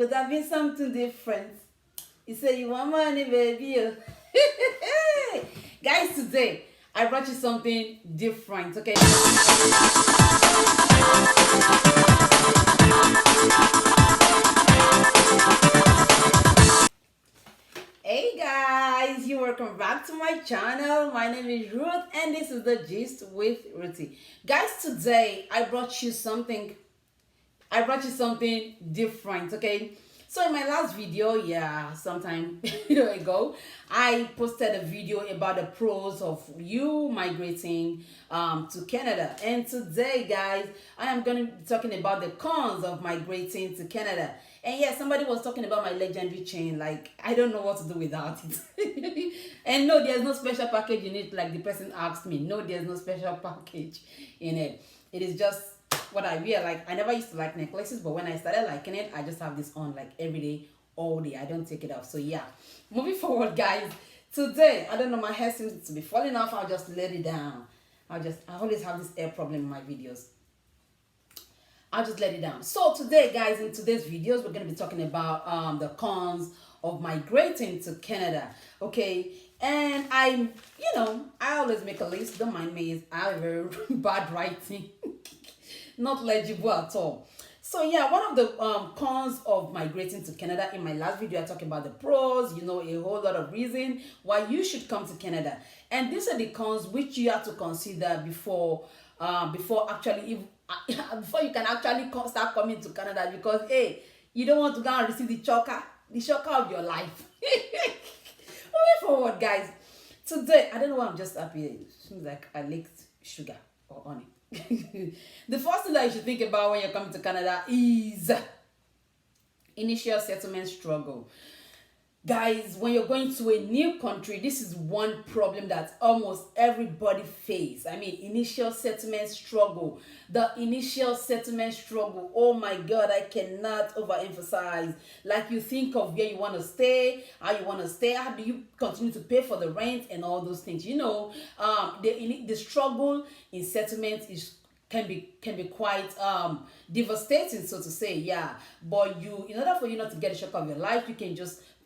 Could have been something different. You say you want money, baby. Guys, today I brought you something different, okay? Hey guys, you welcome back to my channel. My name is Ruth and this is the gist with Ruthie. Guys, today I brought you something different, okay? So in my last video, yeah, sometime ago, I posted a video about the pros of you migrating to Canada. And today, guys, I am going to be talking about the cons of migrating to Canada. And yeah, somebody was talking about my legendary chain. Like, I don't know what to do without it. And no, there's no special package in it, like the person asked me. No, there's no special package in it. It is just what I wear. Like, I never used to like necklaces, but when I started liking it, I just have this on like every day, all day. I don't take it off. So yeah, moving forward, guys, today, I don't know, my hair seems to be falling off. I'll just let it down. I always have this hair problem in my videos. I'll just let it down. So today, guys, in today's videos, we're going to be talking about the cons of migrating to Canada. Okay, and I always make a list. Don't mind me, I have very bad writing. Not legible at all. So yeah, one of the cons of migrating to Canada, in my last video I talked about the pros, a whole lot of reason why you should come to Canada. And these are the cons which you have to consider before actually before you can actually start coming to Canada, because hey, you don't want to go and receive the shocker of your life. Moving forward, guys, today, I don't know why I'm just happy. It seems like I licked sugar or honey. The first thing that you should think about when you're coming to Canada is initial settlement struggle. Guys, when you're going to a new country, this is one problem that almost everybody face. I mean, initial settlement struggle. The initial settlement struggle. Oh my God, I cannot overemphasize. Like, you think of where you want to stay, how you want to stay, how do you continue to pay for the rent and all those things. The struggle in settlement can be quite devastating, so to say. Yeah, but in order for you not to get a shock of your life,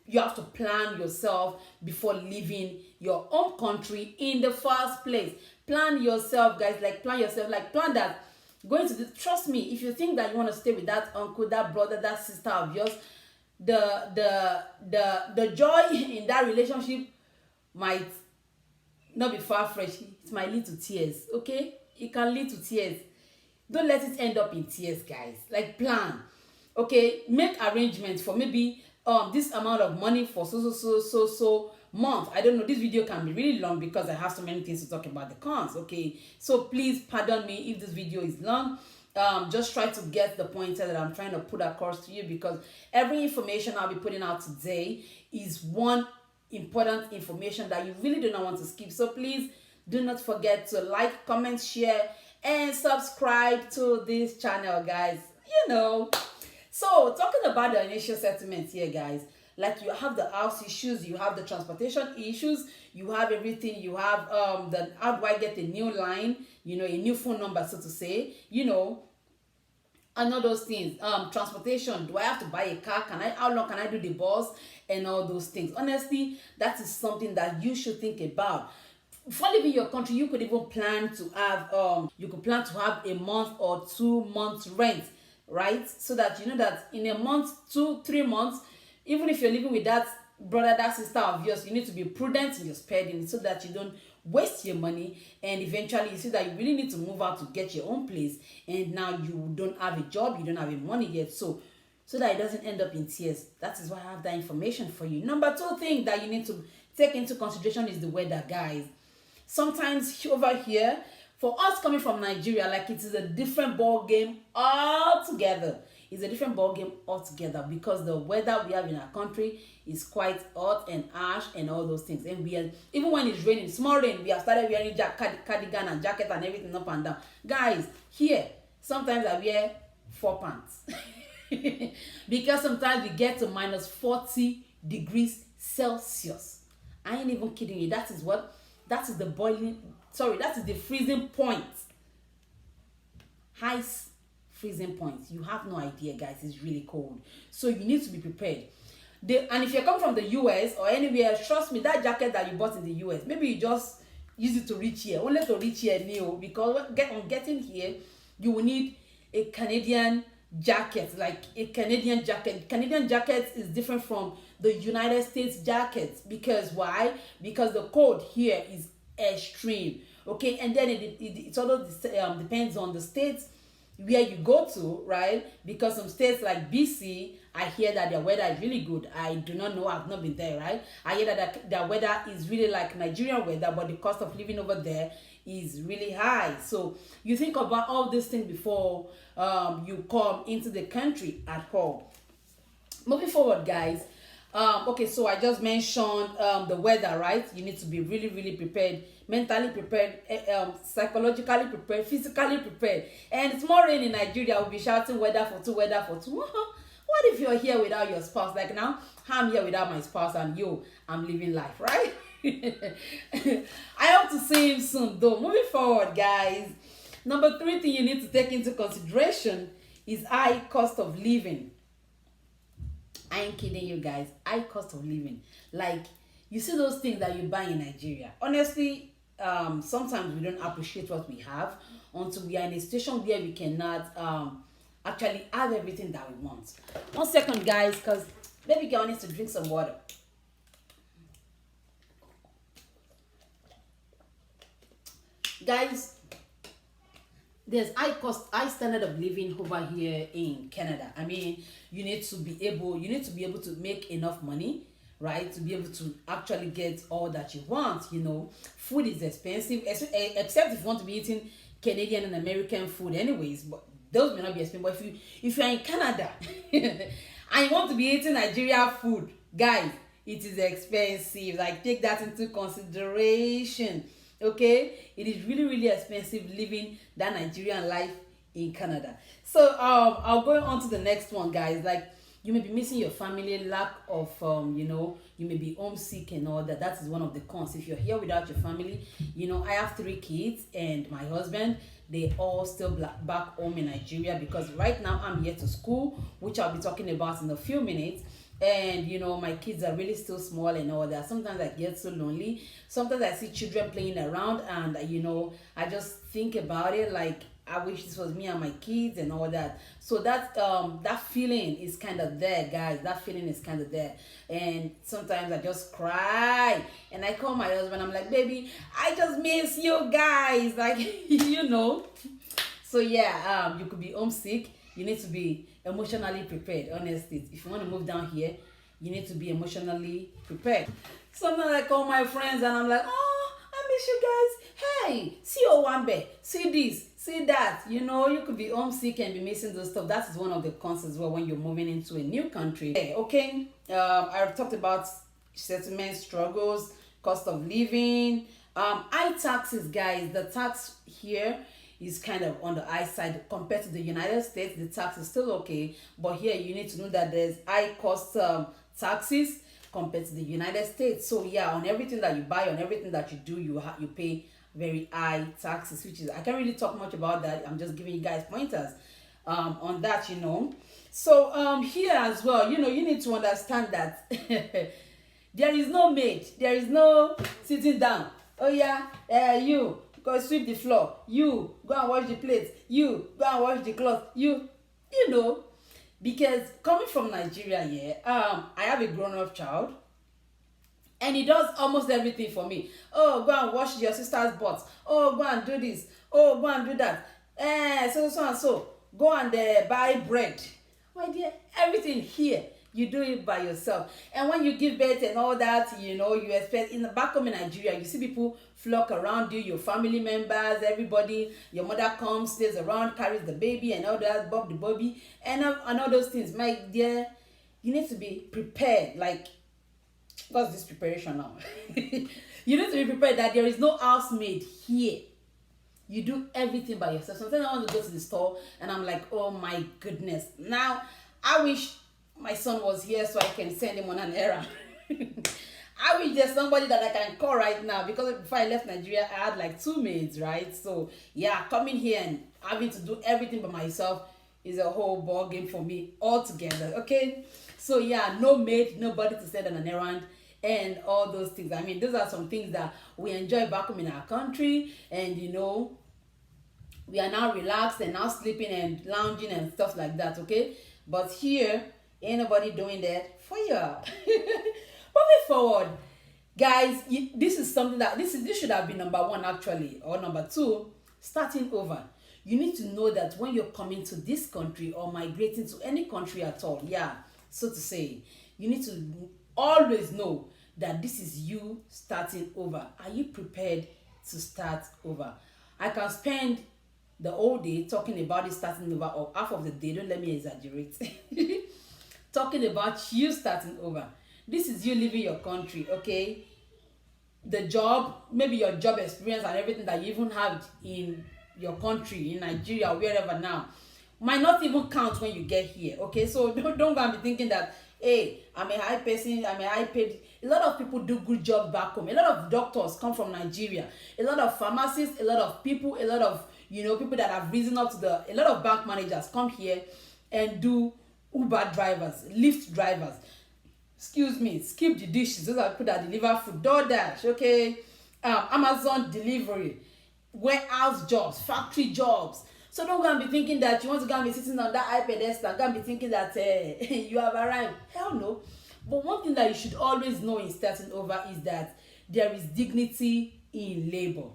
you have to plan yourself before leaving your home country in the first place. Plan yourself, guys. Plan that going to trust me, if you think that you want to stay with that uncle, that brother, that sister of yours, the joy in that relationship might not be far-fetched. It might lead to tears, okay? It can lead to tears. Don't let it end up in tears, guys. Like, plan, okay? Make arrangements for maybe this amount of money for so month. I don't know, this video can be really long because I have so many things to talk about the cons, okay? So please pardon me if this video is long. Just try to get the point that I'm trying to put across to you, because every information I'll be putting out today is one important information that you really do not want to skip. So please do not forget to like, comment, share, and subscribe to this channel, guys. So talking about the initial settlement here, guys, like, you have the house issues, you have the transportation issues, you have everything. You have how do I get a new line, a new phone number, so to say, and all those things. Transportation, do I have to buy a car? How long can I do the bus? And all those things. Honestly, that is something that you should think about. Before leaving your country, you could even plan to have a month or 2 months rent, right? So that you know that in a month, 2-3 months, even if you're living with that brother, that sister of yours, you need to be prudent in your spending so that you don't waste your money, and eventually you see that you really need to move out to get your own place, and now you don't have a job, you don't have any money yet, so that it doesn't end up in tears. That is why I have that information for you. Number 2 thing that you need to take into consideration is the weather, guys. Sometimes over here, for us coming from Nigeria, like, it is a different ball game altogether. It's a different ball game altogether, because the weather we have in our country is quite hot and harsh and all those things. And even when it's raining, small rain, we have started wearing cardigan and jacket and everything up and down. Guys, here sometimes I wear 4 pants because sometimes we get to minus 40 degrees Celsius. I ain't even kidding you. That is the freezing point. Highs freezing points. You have no idea, guys. It's really cold, so you need to be prepared. And if you come from the US or anywhere, trust me, that jacket that you bought in the US, maybe you just use it to reach here, only to reach here new, because on getting here, you will need a Canadian jacket, like a Canadian jacket. Canadian jacket is different from the United States jacket. Because why? Because the cold here is extreme. Okay, and then it also depends on the states where you go to, right? Because some states like BC, I hear that their weather is really good. I do not know, I've not been there, right? I hear that their weather is really like Nigerian weather, but the cost of living over there is really high. So you think about all these things before you come into the country at all. Moving forward, guys. Okay, so I just mentioned the weather, right? You need to be really, really prepared, mentally prepared, psychologically prepared, physically prepared. And it's more rain in Nigeria. We'll be shouting weather for two, weather for two. What if you're here without your spouse? Like now, I'm here without my spouse and I'm living life, right? I hope to see him soon, though. Moving forward, guys. Number 3 thing you need to take into consideration is high cost of living. I ain't kidding you guys. High cost of living. Like, you see those things that you buy in Nigeria. Honestly, sometimes we don't appreciate what we have until we are in a situation where we cannot actually have everything that we want. 1 second, guys, because baby girl needs to drink some water. Guys, there's high standard of living over here in Canada. I mean, you need to be able to make enough money, right, to be able to actually get all that you want. You know, food is expensive, except if you want to be eating Canadian and American food anyways, but those may not be expensive. But if you're in Canada and you want to be eating Nigeria food, guys, it is expensive. Like, take that into consideration. Okay, it is really, really expensive living that Nigerian life in Canada. So I'll go on to the next one, guys. Like, you may be missing your family, lack of you may be homesick and all that. That is one of the cons. If you're here without your family, I have 3 kids and my husband, they all still back home in Nigeria, because right now I'm here to school, which I'll be talking about in a few minutes. And my kids are really still small and all that. Sometimes I get so lonely. Sometimes I see children playing around and I just think about it, like, I wish this was me and my kids and all that. So that feeling is kind of there, guys. That feeling is kind of there. And sometimes I just cry and I call my husband. I'm like, baby, I just miss you guys, like, So yeah, you could be homesick. You need to be emotionally prepared. Honestly, if you want to move down here, you need to be emotionally prepared. Sometimes I call my friends and I'm like, oh, I miss you guys. Hey, see Owambe, see this, see that. You could be homesick and be missing those stuff. That is one of the cons as well when you're moving into a new country. Okay, I talked about settlement struggles, cost of living, high taxes, guys. The tax here is kind of on the high side compared to the United States. The tax is still okay, but here you need to know that there's high cost taxes compared to the United States. So yeah, on everything that you buy, on everything that you do, you pay very high taxes, which is, I can't really talk much about that. I'm just giving you guys pointers on that. So here as well, you need to understand that there is no maid, there is no sitting down. Oh yeah, you go sweep the floor, you go and wash the plates, you go and wash the clothes, because coming from Nigeria, I have a grown-up child and he does almost everything for me. Oh, go and wash your sister's butt. Oh, go and do this. Oh, go and do that. So go and buy bread. My dear, everything here, you do it by yourself. And when you give birth and all that, you expect, in the back home in Nigeria, you see people flock around you, your family members, everybody. Your mother comes, stays around, carries the baby and all that, bob the baby, and all those things. My dear, you need to be prepared. Like, what's this preparation now? You need to be prepared that there is no housemaid here. You do everything by yourself. Sometimes I want to go to the store and I'm like, oh my goodness. Now, I wish my son was here so I can send him on an errand. I wish there's somebody that I can call right now, because before I left Nigeria, I had like 2 maids, right? So yeah, coming here and having to do everything by myself is a whole ball game for me altogether. Okay, so yeah, no maid, nobody to send on an errand, and all those things. I mean, those are some things that we enjoy back home in our country, and we are now relaxed and now sleeping and lounging and stuff like that. Okay, but here ain't nobody doing that for you. Moving forward, guys, this is something that this should have been number one actually, or number two. Starting over. You need to know that when you're coming to this country or migrating to any country at all, yeah, so to say, you need to always know that this is you starting over. Are you prepared to start over? I can spend the whole day talking about it starting over, or half of the day, don't let me exaggerate, talking about you starting over. This is you leaving your country, okay? The job, maybe your job experience and everything that you even have in your country, in Nigeria, wherever now, might not even count when you get here. Okay, so don't go and be thinking that, hey, I'm a high person, I'm a high paid. A lot of people do good job back home. A lot of doctors come from Nigeria. A lot of pharmacists, a lot of people, a lot of people that have risen up to a lot of bank managers come here and do Uber drivers, Lyft drivers. Excuse me, skip the dishes. Those are people that deliver food, DoorDash, okay, Amazon delivery, warehouse jobs, factory jobs. So don't go and be thinking that you want to go and be sitting on that high pedestal, go and be thinking that you have arrived. Hell no. But one thing that you should always know in starting over is that there is dignity in labor.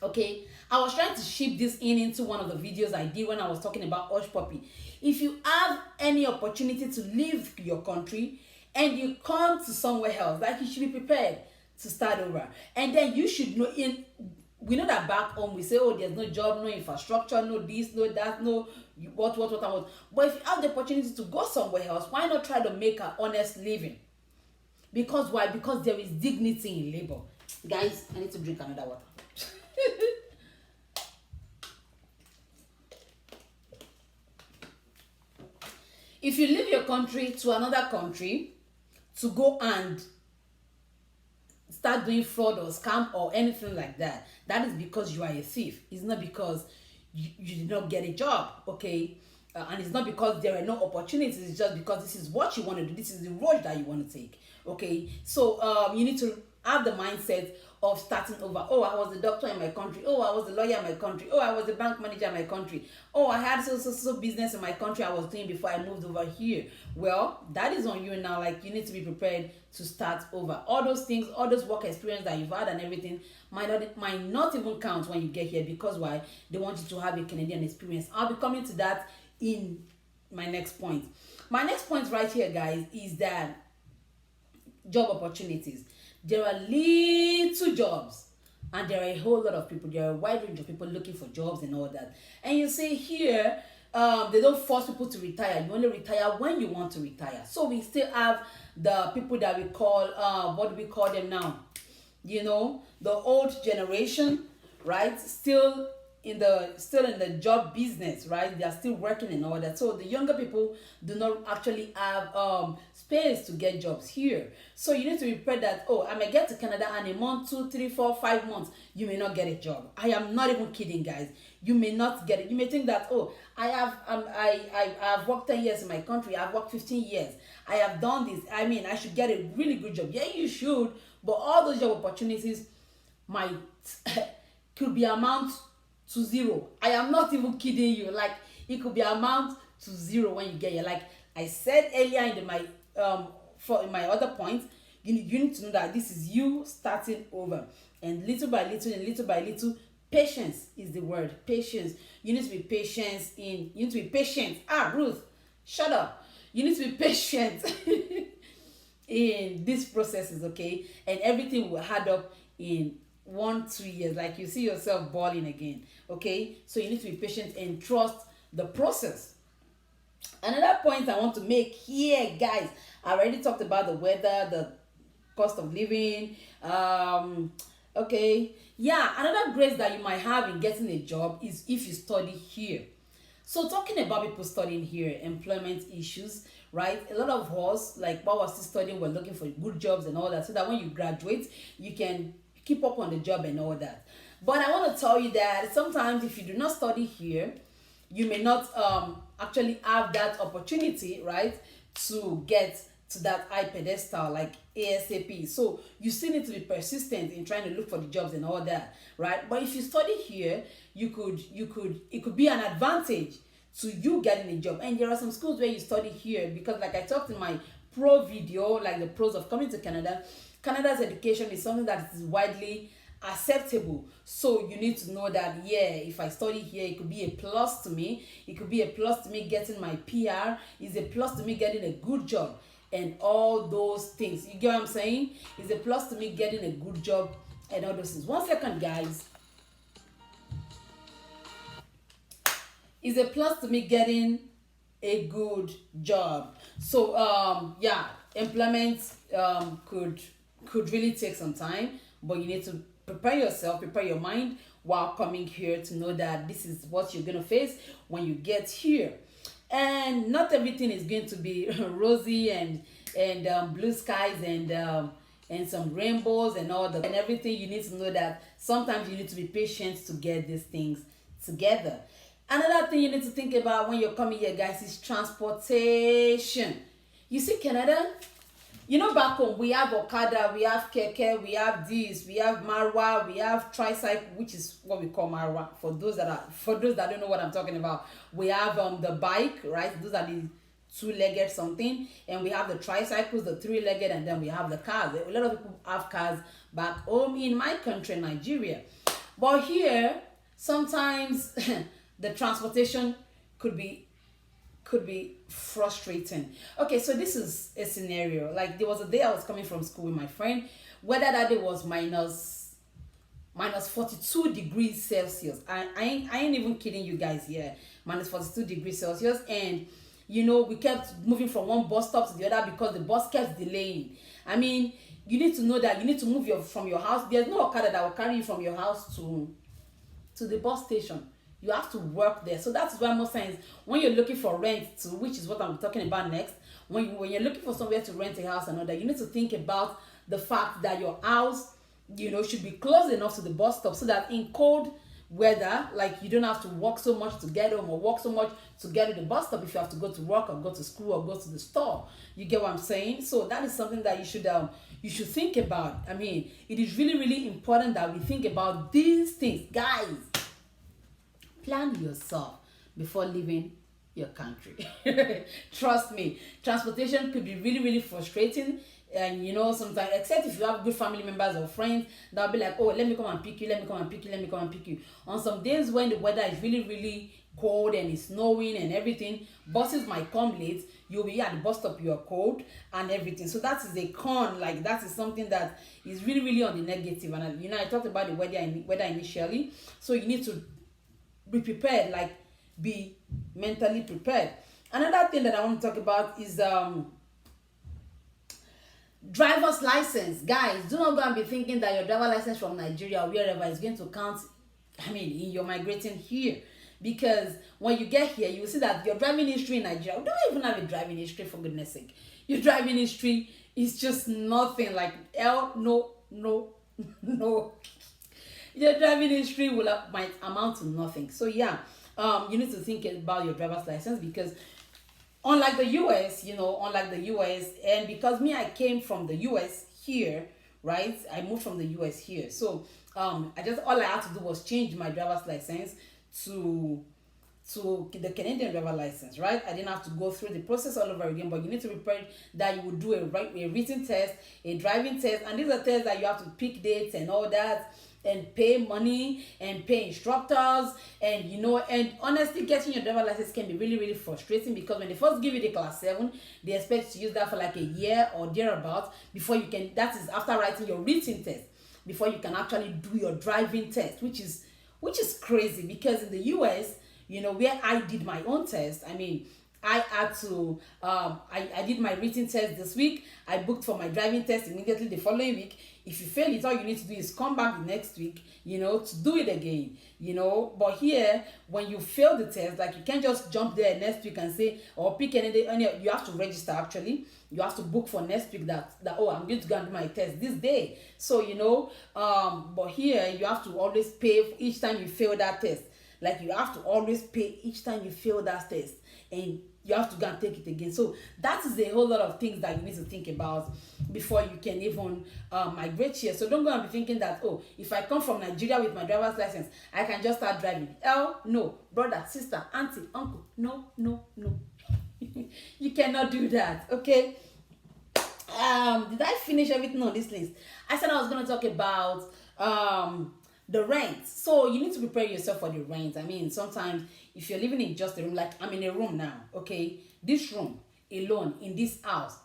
Okay, I was trying to ship this into one of the videos I did when I was talking about Hush Puppy. If you have any opportunity to leave your country and you come to somewhere else, like, you should be prepared to start over. And then you should know, we know that back home we say, oh, there's no job, no infrastructure, no this, no that, no what. But if you have the opportunity to go somewhere else, why not try to make an honest living? Because why? Because there is dignity in labor. Guys, I need to drink another water. If you leave your country to another country to go and start doing fraud or scam or anything like that, that is because you are a thief. It's not because you did not get a job, okay? And it's not because there are no opportunities. It's just because this is what you want to do. This is the road that you want to take, okay? So you need to have the mindset of starting over. Oh, I was the doctor in my country. Oh, I was the lawyer in my country. Oh, I was the bank manager in my country. Oh, I had so business in my country I was doing before I moved over here. Well, that is on you now. Like, you need to be prepared to start over. All those things, all those work experience that you've had and everything might not even count when you get here, because why? They want you to have a Canadian experience. I'll be coming to that in my next point. My next point right here, guys, is that job opportunities. There are little jobs and there are a whole lot of people. There are a wide range of people looking for jobs and all that. And you see here, they don't force people to retire. You only retire when you want to retire. So we still have the people that we call, what do we call them now? The old generation, right? Still in the job business, right? They are still working and all that. So the younger people do not actually have space to get jobs here. So you need to be prepared that, oh, I may get to Canada and in a month, 2, 3, 4, 5 months, you may not get a job. I am not even kidding, guys. You may not get it. You may think that, oh, I have worked 10 years in my country. I've worked 15 years. I have done this. I mean, I should get a really good job. Yeah, you should. But all those job opportunities might could be amount to zero. I am not even kidding you. Like, it could be amount to zero when you get here. Like I said earlier in my other point, you need to know that this is you starting over, and little by little, patience is the word. Patience. You need to be patient. Ruth, shut up. You need to be patient in these processes, okay? And everything will add up in 1-2 years. Like, you see yourself balling again, okay? So you need to be patient and trust the process. Another point I want to make here, guys, I already talked about the weather, the cost of living. Okay, yeah, another grace that you might have in getting a job is if you study here. So talking about people studying here, employment issues, right? A lot of us, like while we're still studying, we're looking for good jobs and all that, so that when you graduate, you can keep up on the job and all that. But I want to tell you that sometimes if you do not study here, you may not actually have that opportunity, right, to get to that high pedestal like ASAP. So you still need to be persistent in trying to look for the jobs and all that, right? But if you study here, it could be an advantage to you getting a job. And there are some schools where you study here because, like I talked in my pro video, like the pros of coming to Canada, Canada's education is something that is widely acceptable. So you need to know that, yeah, if I study here, it could be a plus to me. It could be a plus to me getting my PR. It's a plus to me getting a good job and all those things. You get what I'm saying? It's a plus to me getting a good job and all those things. 1 second, guys. It's a plus to me getting a good job. So yeah, employment could really take some time, but you need to prepare yourself, prepare your mind while coming here to know that this is what you're gonna face when you get here. And not everything is going to be rosy and blue skies and some rainbows and all that and everything. You need to know that sometimes you need to be patient to get these things together. Another thing you need to think about when you're coming here, guys, is transportation. You see, Canada, you know, back home we have Okada, we have Keke, we have this, we have Marwa, we have tricycle, which is what we call Marwa. For those that don't know what I'm talking about, we have the bike, right? Those are the two-legged something, and we have the tricycles, the three-legged, and then we have the cars. A lot of people have cars back home in my country, Nigeria, but here sometimes the transportation could be frustrating. Okay, so this is a scenario. Like, there was a day I was coming from school with my friend. Weather that day was minus 42 degrees Celsius. I ain't even kidding you guys here. Minus 42 degrees Celsius. And you know, we kept moving from one bus stop to the other because the bus kept delaying. I mean, you need to know that you need to move from your house. There's no Okada that will carry you from your house to the bus station. You have to work there. So that's why most times when you're looking for rent too, which is what I'm talking about next, when you're looking for somewhere to rent a house and all that, you need to think about the fact that your house, you know, should be close enough to the bus stop so that in cold weather, like, you don't have to walk so much to get home or walk so much to get to the bus stop if you have to go to work or go to school or go to the store. You get what I'm saying? So that is something that you should think about. I mean, it is really, really important that we think about these things. Guys, plan yourself before leaving your country. Trust me, transportation could be really, really frustrating. And you know, sometimes, except if you have good family members or friends, they'll be like, oh, let me come and pick you, let me come and pick you, let me come and pick you. On some days when the weather is really, really cold and it's snowing and everything, buses might come late. You'll be at the bus stop, you're cold and everything. So that is a con. Like, that is something that is really, really on the negative. And you know, I talked about the weather initially. So you need to be prepared, like, be mentally prepared. Another thing that I want to talk about is driver's license. Guys, do not go and be thinking that your driver license from Nigeria or wherever is going to count, I mean, in your migrating here. Because when you get here, you will see that your driving history in Nigeria, we don't even have a driving history, for goodness sake. Your driving history is just nothing. Like, no. Your driving history might amount to nothing. So yeah, you need to think about your driver's license, because unlike the US, and because me, I came from the US here, right? I moved from the US here. So all I had to do was change my driver's license to the Canadian driver license, right? I didn't have to go through the process all over again, but you need to be prepared that you would do a written test, a driving test, and these are tests that you have to pick dates and all that, and pay money and pay instructors, and you know, and honestly, getting your driver license can be really, really frustrating, because when they first give you the class 7, they expect you to use that for like a year or thereabouts before you can, that is after writing your written test, before you can actually do your driving test, which is crazy. Because in the US, you know, where I did my own test, I mean, I had to, I did my written test this week. I booked for my driving test immediately the following week. If you fail it, all you need to do is come back the next week, you know, to do it again, you know. But here, when you fail the test, like, you can't just jump there next week and say, or pick any day, you have to register actually. You have to book for next week that oh, I'm going to go and do my test this day. So, you know, but here you have to always pay each time you fail that test. Like you have to always pay each time you fail that test, and you have to go and take it again. So that is a whole lot of things that you need to think about before you can even migrate here. So don't go and be thinking that, oh, if I come from Nigeria with my driver's license, I can just start driving. No, brother, sister, auntie, uncle, no, no, no. You cannot do that. Okay. Did I finish everything on this list? I said I was going to talk about the rent. So you need to prepare yourself for the rent. I mean, sometimes if you're living in just a room, like I'm in a room now, okay, this room alone in this house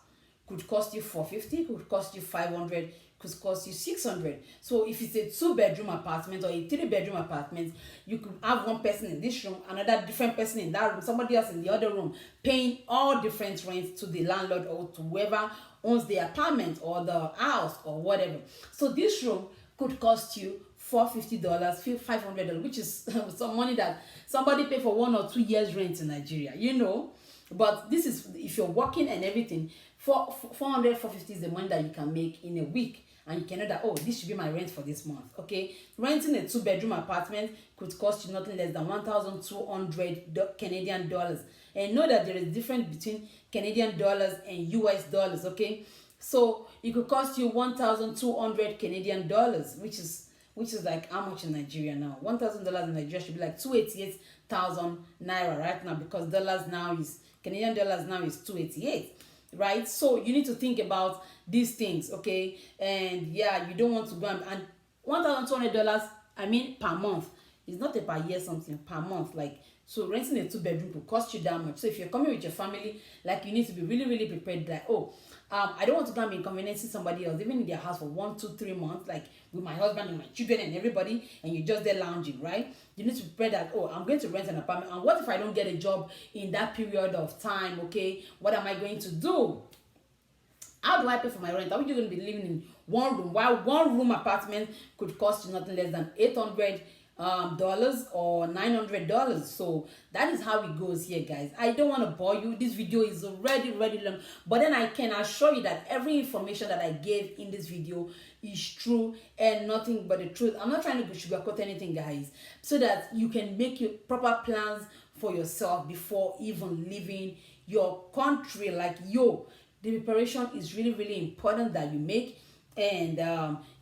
could cost you 450, could cost you 500, could cost you 600. So if it's a 2-bedroom apartment or a 3-bedroom apartment, you could have one person in this room, another different person in that room, somebody else in the other room, paying all different rents to the landlord or to whoever owns the apartment or the house or whatever. So this room could cost you $450, $500, which is some money that somebody pay for 1 or 2 years rent in Nigeria, you know. But this is if you're working and everything. 400, 450 is the money that you can make in a week, and you can know that, oh, this should be my rent for this month. Okay, renting a 2-bedroom apartment could cost you nothing less than 1,200 Canadian dollars, and know that there is difference between Canadian dollars and US dollars. Okay, so it could cost you 1,200 Canadian dollars, which is like how much in Nigeria now? $1,000 in Nigeria should be like 288,000 naira right now, because Canadian dollars now is 288, right? So you need to think about these things, okay? And yeah, you don't want to go and $1,200, I mean, per month. It's not a per year something, per month. Like, so renting a 2-bedroom could cost you that much. So if you're coming with your family, like, you need to be really, really prepared. Like, oh, I don't want to go and be inconveniencing somebody else, even in their house for 1, 2, 3 months, like with my husband and my children and everybody, and you're just there lounging, right? You need to prepare that, oh, I'm going to rent an apartment, and what if I don't get a job in that period of time, okay? What am I going to do? How do I pay for my rent? Are you going to be living in one room? While 1-room apartment could cost you nothing less than $800 or $900. So that is how it goes here, guys. I don't want to bore you. This video is already long, but then I can assure you that every information that I gave in this video is true and nothing but the truth. I'm not trying to sugarcoat anything, guys, so that you can make your proper plans for yourself before even leaving your country. Like, the preparation is really, really important that you make. And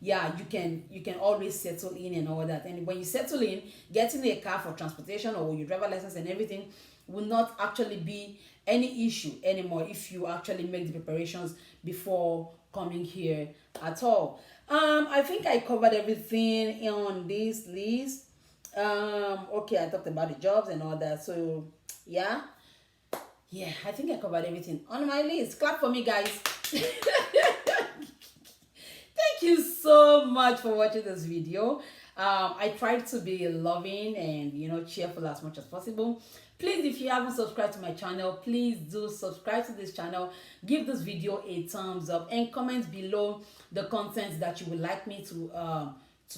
yeah, you can always settle in and all that. And when you settle in, getting a car for transportation or your driver license and everything will not actually be any issue anymore if you actually make the preparations before coming here at all. I think I covered everything on this list. Okay, I talked about the jobs and all that. So yeah, I think I covered everything on my list. Clap for me, guys. Thank you so much for watching this video. I tried to be loving and cheerful as much as possible. Please, if you haven't subscribed to my channel, please do subscribe to this channel. Give this video a thumbs up and comment below the contents that you would like me to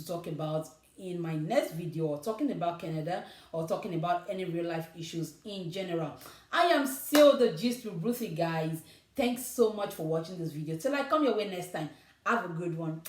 talk about in my next video, or talking about Canada, or talking about any real life issues in general. I am still the gist with Ruthie, guys. Thanks so much for watching this video. Till I come your way next time, have a good one.